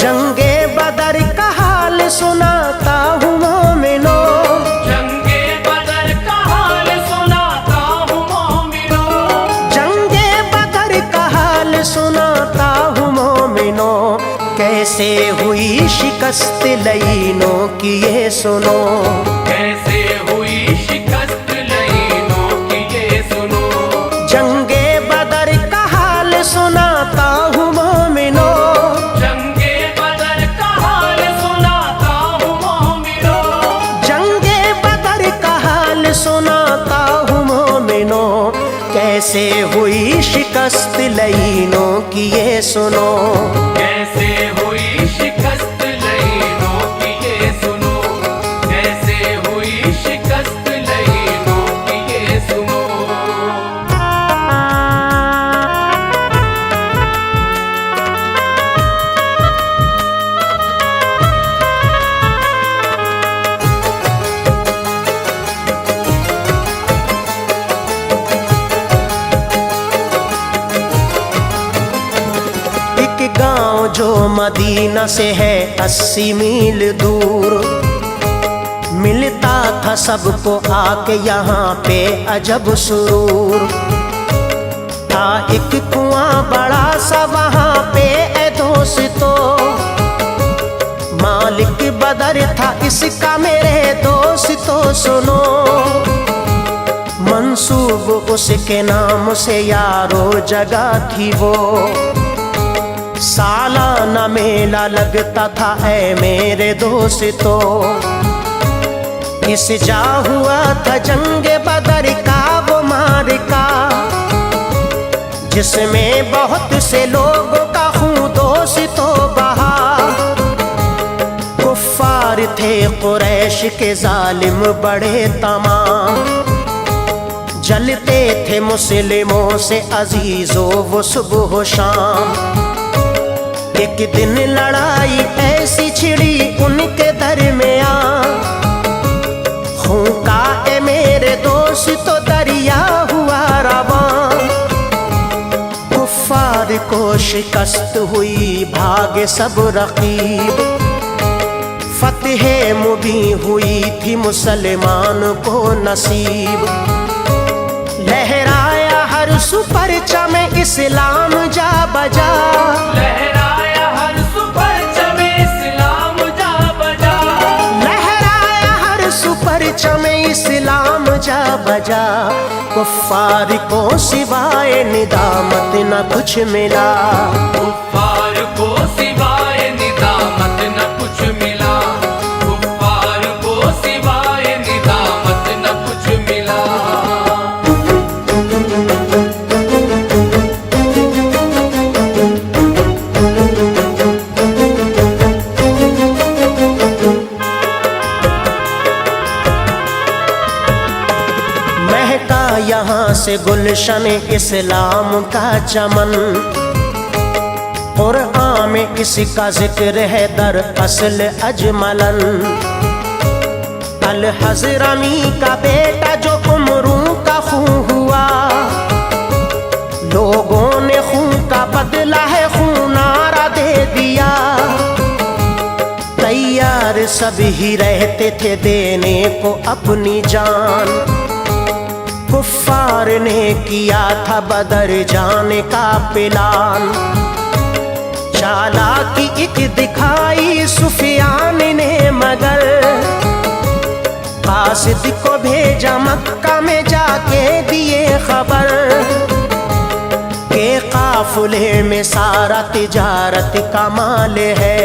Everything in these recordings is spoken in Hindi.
जंगे बदर का हाल सुनाता हूँ मोमिनो, जंगे बदर का हाल सुनाता हूँ मोमिनो, जंगे बदर का हाल सुनाता हूँ मोमिनो। कैसे हुई शिकस्त लईनों की ये सुनो, कैसे हुई शिकस्त लईनों की ये सुनो। जंगे बदर का हाल सुनाता हूँ मोमिनो, जंगे बदर का हाल सुनाता हूँ मोमिनो, जंगे बदर का हाल सुनाता हूँ मोमिनो। कैसे हुई शिकस्त लईनों की ये सुनो, कैसे हुई शिकस्त लईनों की ये सुनो, कैसे हुई शिकस्त लईनों की ये सुनो। एक गांव जो मदीना से है 80 मील दूर, मिलता था सबको आके यहाँ पे अजब सुरूर। था एक कुआं बड़ा सा वहाँ पे ए दोस्तों, मालिक बदर था इसका मेरे दोस्तों सुनो। मंसूब उसके नाम से यारो जगह थी वो, सालाना मेला लगता था ऐ मेरे दोस्तों। इस जा हुआ था जंगे बदर का वो मारिका, जिसमें बहुत से लोगों का खून दोस्तों बहा। कुफ्फार थे कुरैश के जालिम बड़े तमाम, जलते थे मुस्लिमों से अजीजों वो सुबह शाम। एक दिन लड़ाई ऐसी छिड़ी उनके दरमियां, खून का ए मेरे दोस्त तो दरिया हुआ रवां। कुफ्फार को शिकस्त हुई भागे सब रकीब, फतह मुबीन हुई थी मुसलमान को नसीब। लहराया हर सू परचम इस्लाम जा बजा, लहराया हर सू परचम इस्लाम जा बजा, लहराया हर सू परचम इस्लाम जा बजा। कुफ्फार को सिवाय निदामत न कुछ मिला, कुफ्फार को सिवाय निदामत न कुछ मिला, कुफ्फार को सिवाय निदामत न कुछ मिला। यहाँ से गुलशन इस्लाम का चमन, कुरआन में इसका जिक्र है दर असल अजमलन। अल हज़रमी का बेटा जो उमरों का खून हुआ, लोगों ने खून का बदला है खूनारा दे दिया। तैयार सभी रहते थे देने को अपनी जान, कुफ्फार ने किया था बदर जाने का प्लान। चालाकी एक दिखाई सुफियान ने मगर, कासिद को भेजा मक्का में जाके दिए खबर, के काफिले में सारा तिजारत का माल है।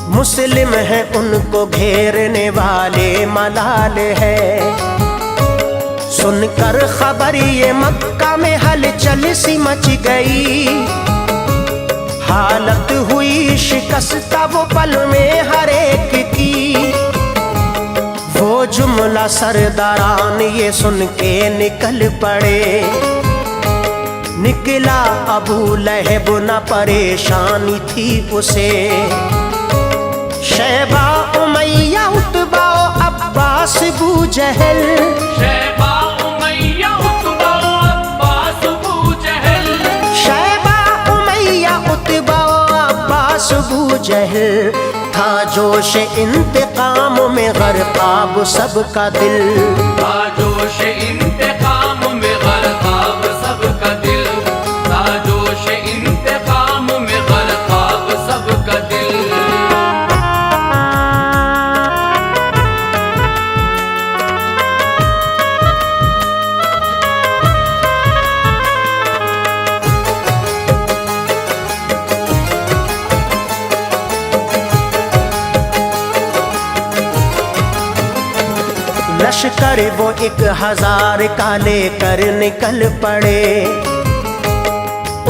मुस्लिम है उनको घेरने वाले मलाल है। सुनकर खबर ये मक्का में हलचल सी मच गई, हालत हुई शिकस्त वो पल में हर एक की। वो जुमला सरदारान ये सुन के निकल पड़े, निकला अबू लहब न परेशानी थी उसे। शैबा उमैया उतबा अब्बास बू जहल, शैबा उमैया उतबा अब्बास बू जहल, शैबा उमैया उतबा अब्बास अबू जहल, था जोश इंतकाम में गरकाब सबका दिल। जोश इंतकाम में गरकाब सबका दिल, जोश इंतकाम में गरकाब सबका दिल। लश्कर वो 1000 का लेकर निकल पड़े,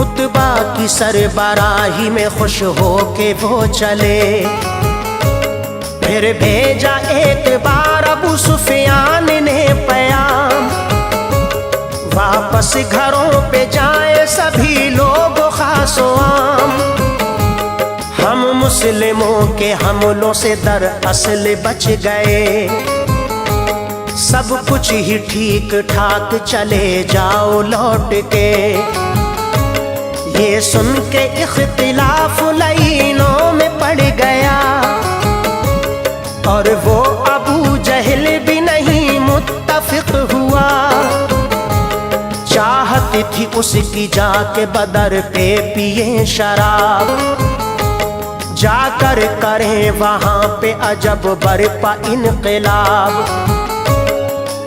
उतबा की सरबराही में खुश हो के वो चले। फिर भेजा एक बार अबू सुफियान ने पैगाम, वापस घरों पे जाए सभी लोग खासो आम। हम मुस्लिमों के हमलों से दरअसल बच गए, सब कुछ ही ठीक ठाक चले जाओ लौट के। ये सुन के इख्तिलाफ लाइनों में पड़ गया, और वो अबू जहल भी नहीं मुत्तफिक हुआ। चाहती थी उसकी जाके बदर पे पिए शराब, जाकर करें वहां पे अजब बरपा इनकलाब।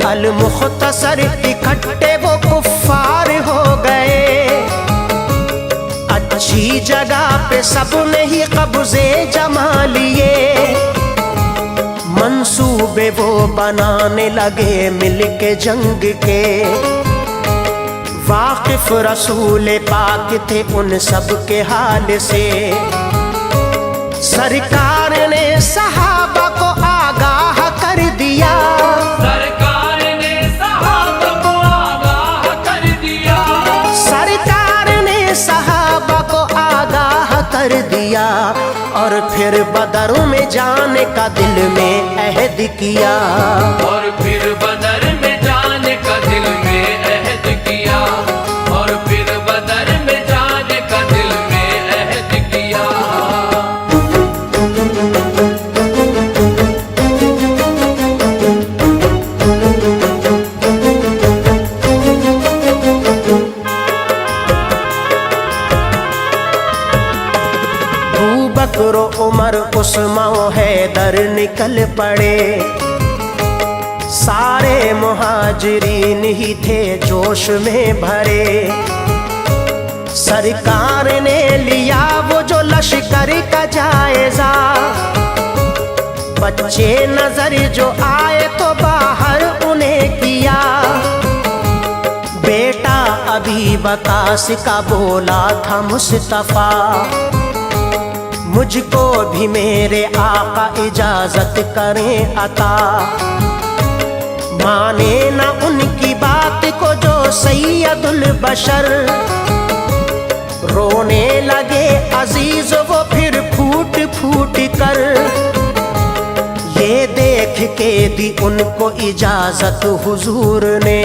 अल मुख्तसर इकट्ठे वो कुफ्फार हो गए, अच्छी जगह पे सबने ही कब्जे जमा लिए। मंसूबे वो बनाने लगे मिलके जंग के, वाकिफ रसूल पाक थे उन सब के हाल से। सरकार ने सहाबा को आगाह कर दिया, सरकार ने सहाबा को आगाह कर दिया, सरकार ने सहाबा को आगाह कर दिया। और फिर बदर में जाने का दिल में अहद किया, और फिर बदर में जाने का दिल में अहद किया, और फिर बदर में जाने का दिल में अहद किया। अबू बकर उमर उस्मान हैदर निकल पड़े, सारे मुहाजिरीन ही थे जोश में भरे। सरकार ने लिया वो जो लश्कर का जायजा, बच्चे नजर जो आए तो बाहर उन्हें किया। बेटा अभी वकास का बोला था मुस्तफा, मुझको भी मेरे आका इजाजत करें अता। माने ना उनकी बात को जो सैयदुल बशर, रोने लगे अजीज वो फिर फूट फूट कर। ये देख के दी उनको इजाजत हुजूर ने,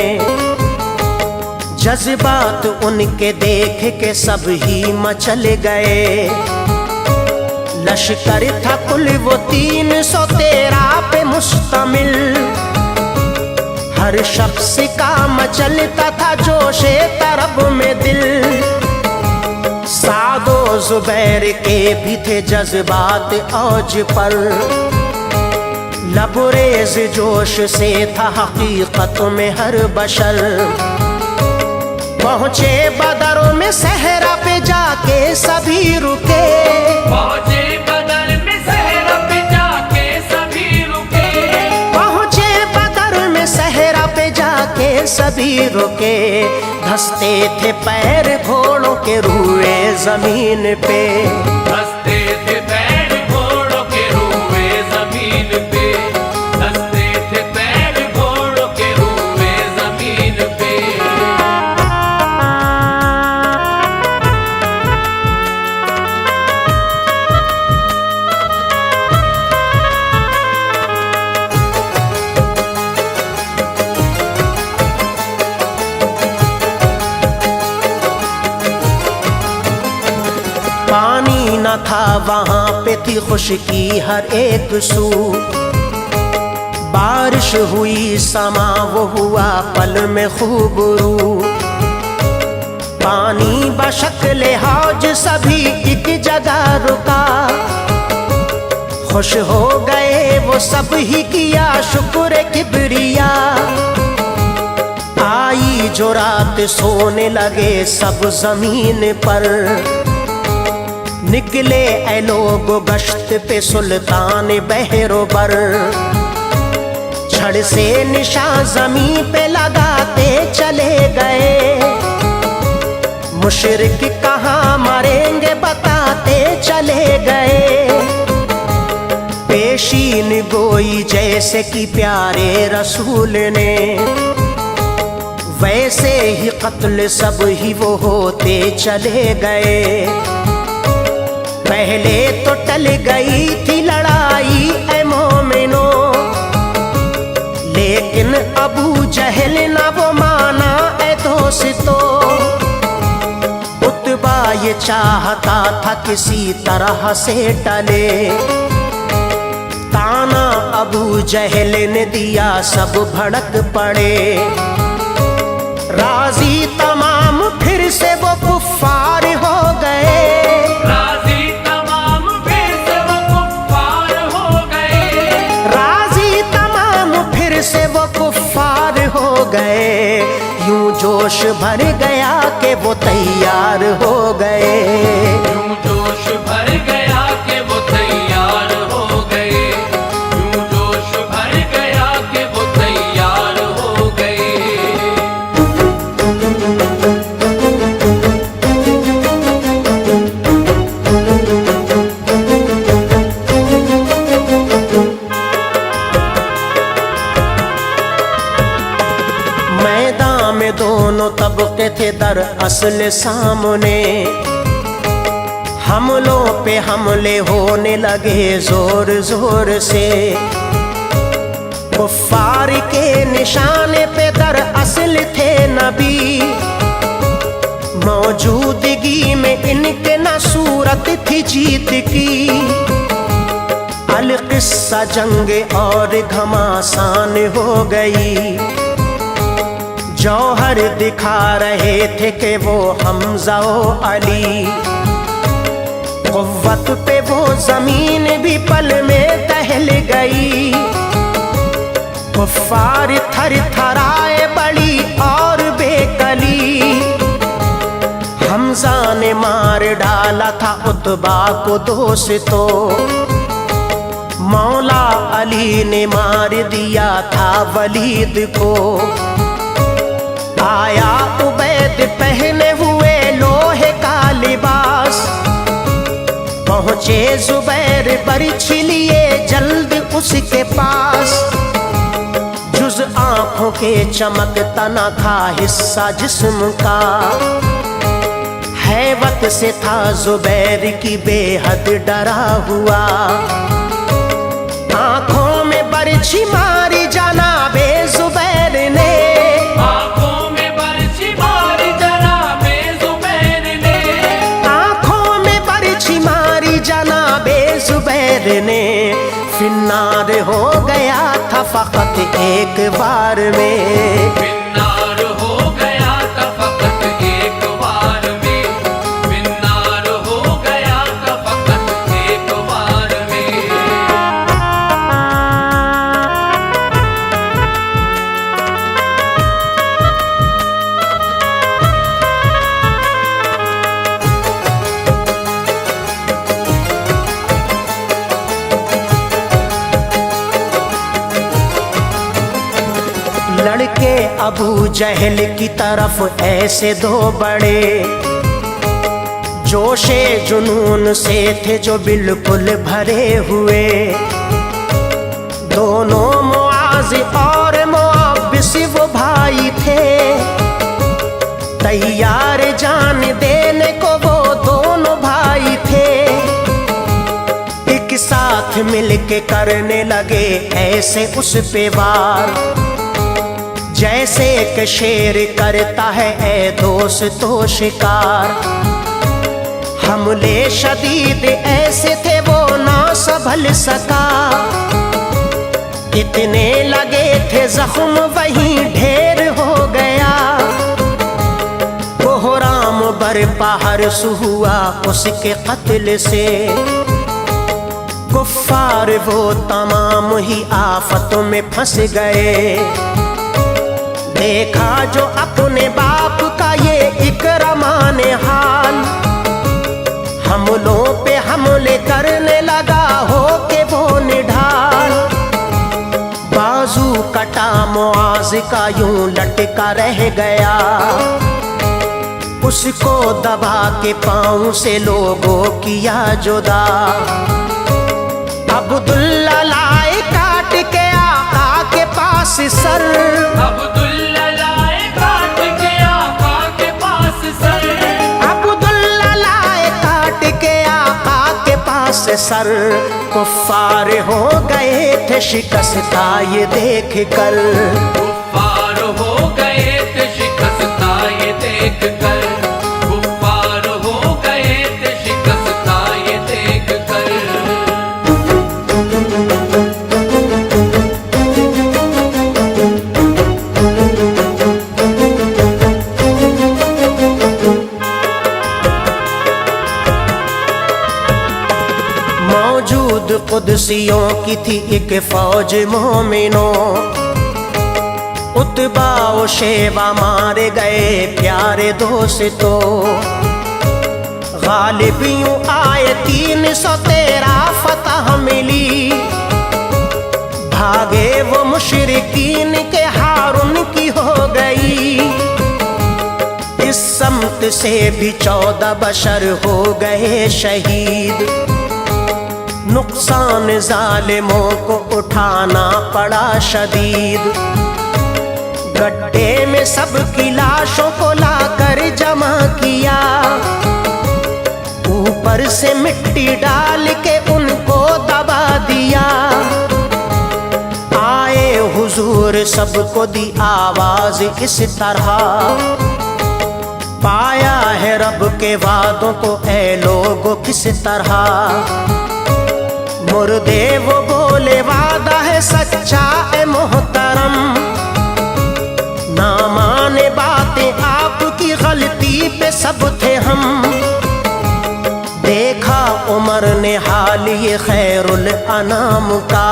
जज्बात उनके देख के सब ही मचल गए। लश्कर था कुल वो 313 पे मुश्तमिल, हर शख्स का मचलता था जोशे तरब में दिल। सादो जुबैर के भी थे जज्बात औज पर, लबरेज जोश से था हकीकत में हर बशर। पहुंचे बदरों में सहरा पे जाके सभी रुके, पहुंचे बदर में सहरा पे जाके सभी रुके, पहुंचे बदर में सहरा पे जाके सभी रुके। धंसते थे पैर घोड़ों के रुए जमीन पे, धंसते थे पैर घोड़ों के रुए जमीन पे, धंसते थे पैर घोड़ों के रुए जमीन पे। पानी न वहाँ पे थी खुशकी हर एक सू। बारिश हुई समा वो हुआ पल में खूबरू। पानी बशक्ल हौज सभी एक जगह रुका। खुश हो गए वो सब ही किया शुक्र किबरिया। आई जो रात सोने लगे सब जमीन पर। निकले ऐ लोग गश्त पे सुल्तान बहरोबर। छड़ से निशान जमीन पे लगाते चले गए। मुशरिक कहाँ मरेंगे बताते चले गए। पेशीन गोई जैसे कि प्यारे रसूल ने। वैसे ही कत्ल सब ही वो होते चले गए। पहले तो टल गई थी लड़ाई ऐ मोमिनो। लेकिन अबू जहल ना वो माना ऐ दोस्तों। उतबा ये चाहता था किसी तरह से टले। ताना अबू जहल ने दिया सब भड़क पड़े। राजी तमाम फिर से वो कुफ्फार हो गए। राजी तमाम फिर से वो कुफ्फार हो गए। राजी तमाम फिर से वो कुफ्फार हो गए। यूं जोश भर गया कि वो तैयार हो गए। यूं जोश भर गया कि वो तैयार हो गए। यूं जोश भर गया कि वो तैयार हो गए। मैदान में दोनों तबके थे दर असल सामने। हमलों पे हमले होने लगे जोर जोर से। कुफ्फार के निशाने पे दर असल थे नबी। मौजूदगी में इनके न सूरत थी जीत की। अल किस्सा जंग और घमासान हो गई। जौहर दिखा रहे थे कि वो हमजा व अली। कुव्वत पे वो जमीन भी पल में टहल गई। कुफ्फार थर थराए बड़ी और बेकली। हमजा ने मार डाला था उतबा को दोस्तों। मौला अली ने मार दिया था वलीद को। आया उबैद पहने हुए लोहे का लिबास। पहुंचे जुबैर बरछी लिए जल्द उसके पास। जुज आंखों के चमकता न था हिस्सा जिस्म का। हैबत से था जुबैर की बेहद डरा हुआ। आंखों में बरछी मारी जनाबे जुबैर ने। आंखों में बरछी मारी जनाबे जुबैर ने। आंखों में बरछी मारी जनाबे जुबैर ने। फिन्नार हो गया था फकत एक बार में। फिन्नार हो गया था फकत एक बार में। फिन्नार हो गया था फकत एक बार में। लड़के अबू जहल की तरफ ऐसे दो बड़े। जोशे जुनून से थे जो बिल्कुल भरे हुए। दोनों मुआज और मुअब्बिस वो भाई थे। तैयार जान देने को वो दोनों भाई थे। एक साथ मिलके करने लगे ऐसे उस पे वार। जैसे कि शेर करता है ऐ दोस्तों शिकार। हमले शदीद ऐसे थे वो ना संभल सका, इतने लगे थे जख्म वहीं ढेर हो गया। कोहराम बरपा हर्ष हुआ उसके कत्ल से, कुफ्फार वो तमाम ही आफतों में फंस गए। देखा जो अपने बाप का ये इकरमा ने हाल, हमलों पे हमले करने लगा हो के वो निढाल। बाजू कटा मुआज का यूं लटका रह गया, उसको दबा के पांव से लोगों किया जुदा। अब्दुल्ला लाए काट के आका के पास सर, अब्दुल्ला लाए काट के आका के पास सर, अब्दुल्ला लाए काट के आका के पास सर। कुफ्फार हो गए थे शिकस्ता ये देख कर, कुफ्फार हो गए थे शिकस्ता ये देख कर, कुफ्फार हो गए थे शिकस्ता ये देख कर। मौजूद कुदसियों की थी एक फौज मोमिनों, उतबा और शेवा मारे गए प्यारे दोस्तों। गालिबियों आए 313 फतह मिली, भागे वो मुशरिकीन के हारून की हो गई। इस समत से भी 14 बशर हो गए शहीद, नुकसान जालिमों को उठाना पड़ा शदीद। गड्ढे में सबकी लाशों को लाकर जमा किया, ऊपर से मिट्टी डाल के उनको दबा दिया। आए हुजूर सबको दी आवाज इस तरह, पाया है रब के वादों को ऐ लोगों किस तरह। मुर्दे वो बोले वादा है सच्चा ए मोहतरम, ना माने बातें आपकी गलती पे सब थे हम। देखा उमर ने हाल ये खैरुल अनाम का,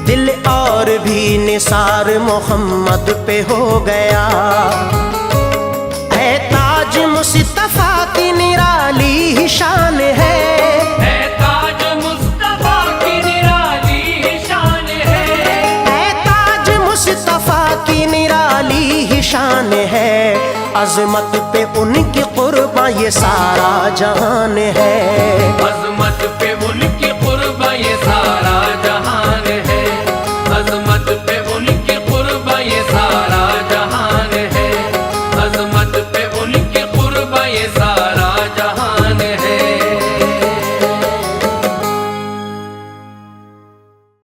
दिल और भी निसार मोहम्मद पे हो गया। है ताज मुस्तफा की निराली ही शान है, शान है। अजमत पे उनकी कुर्बान ये सारा जहान है, अजमत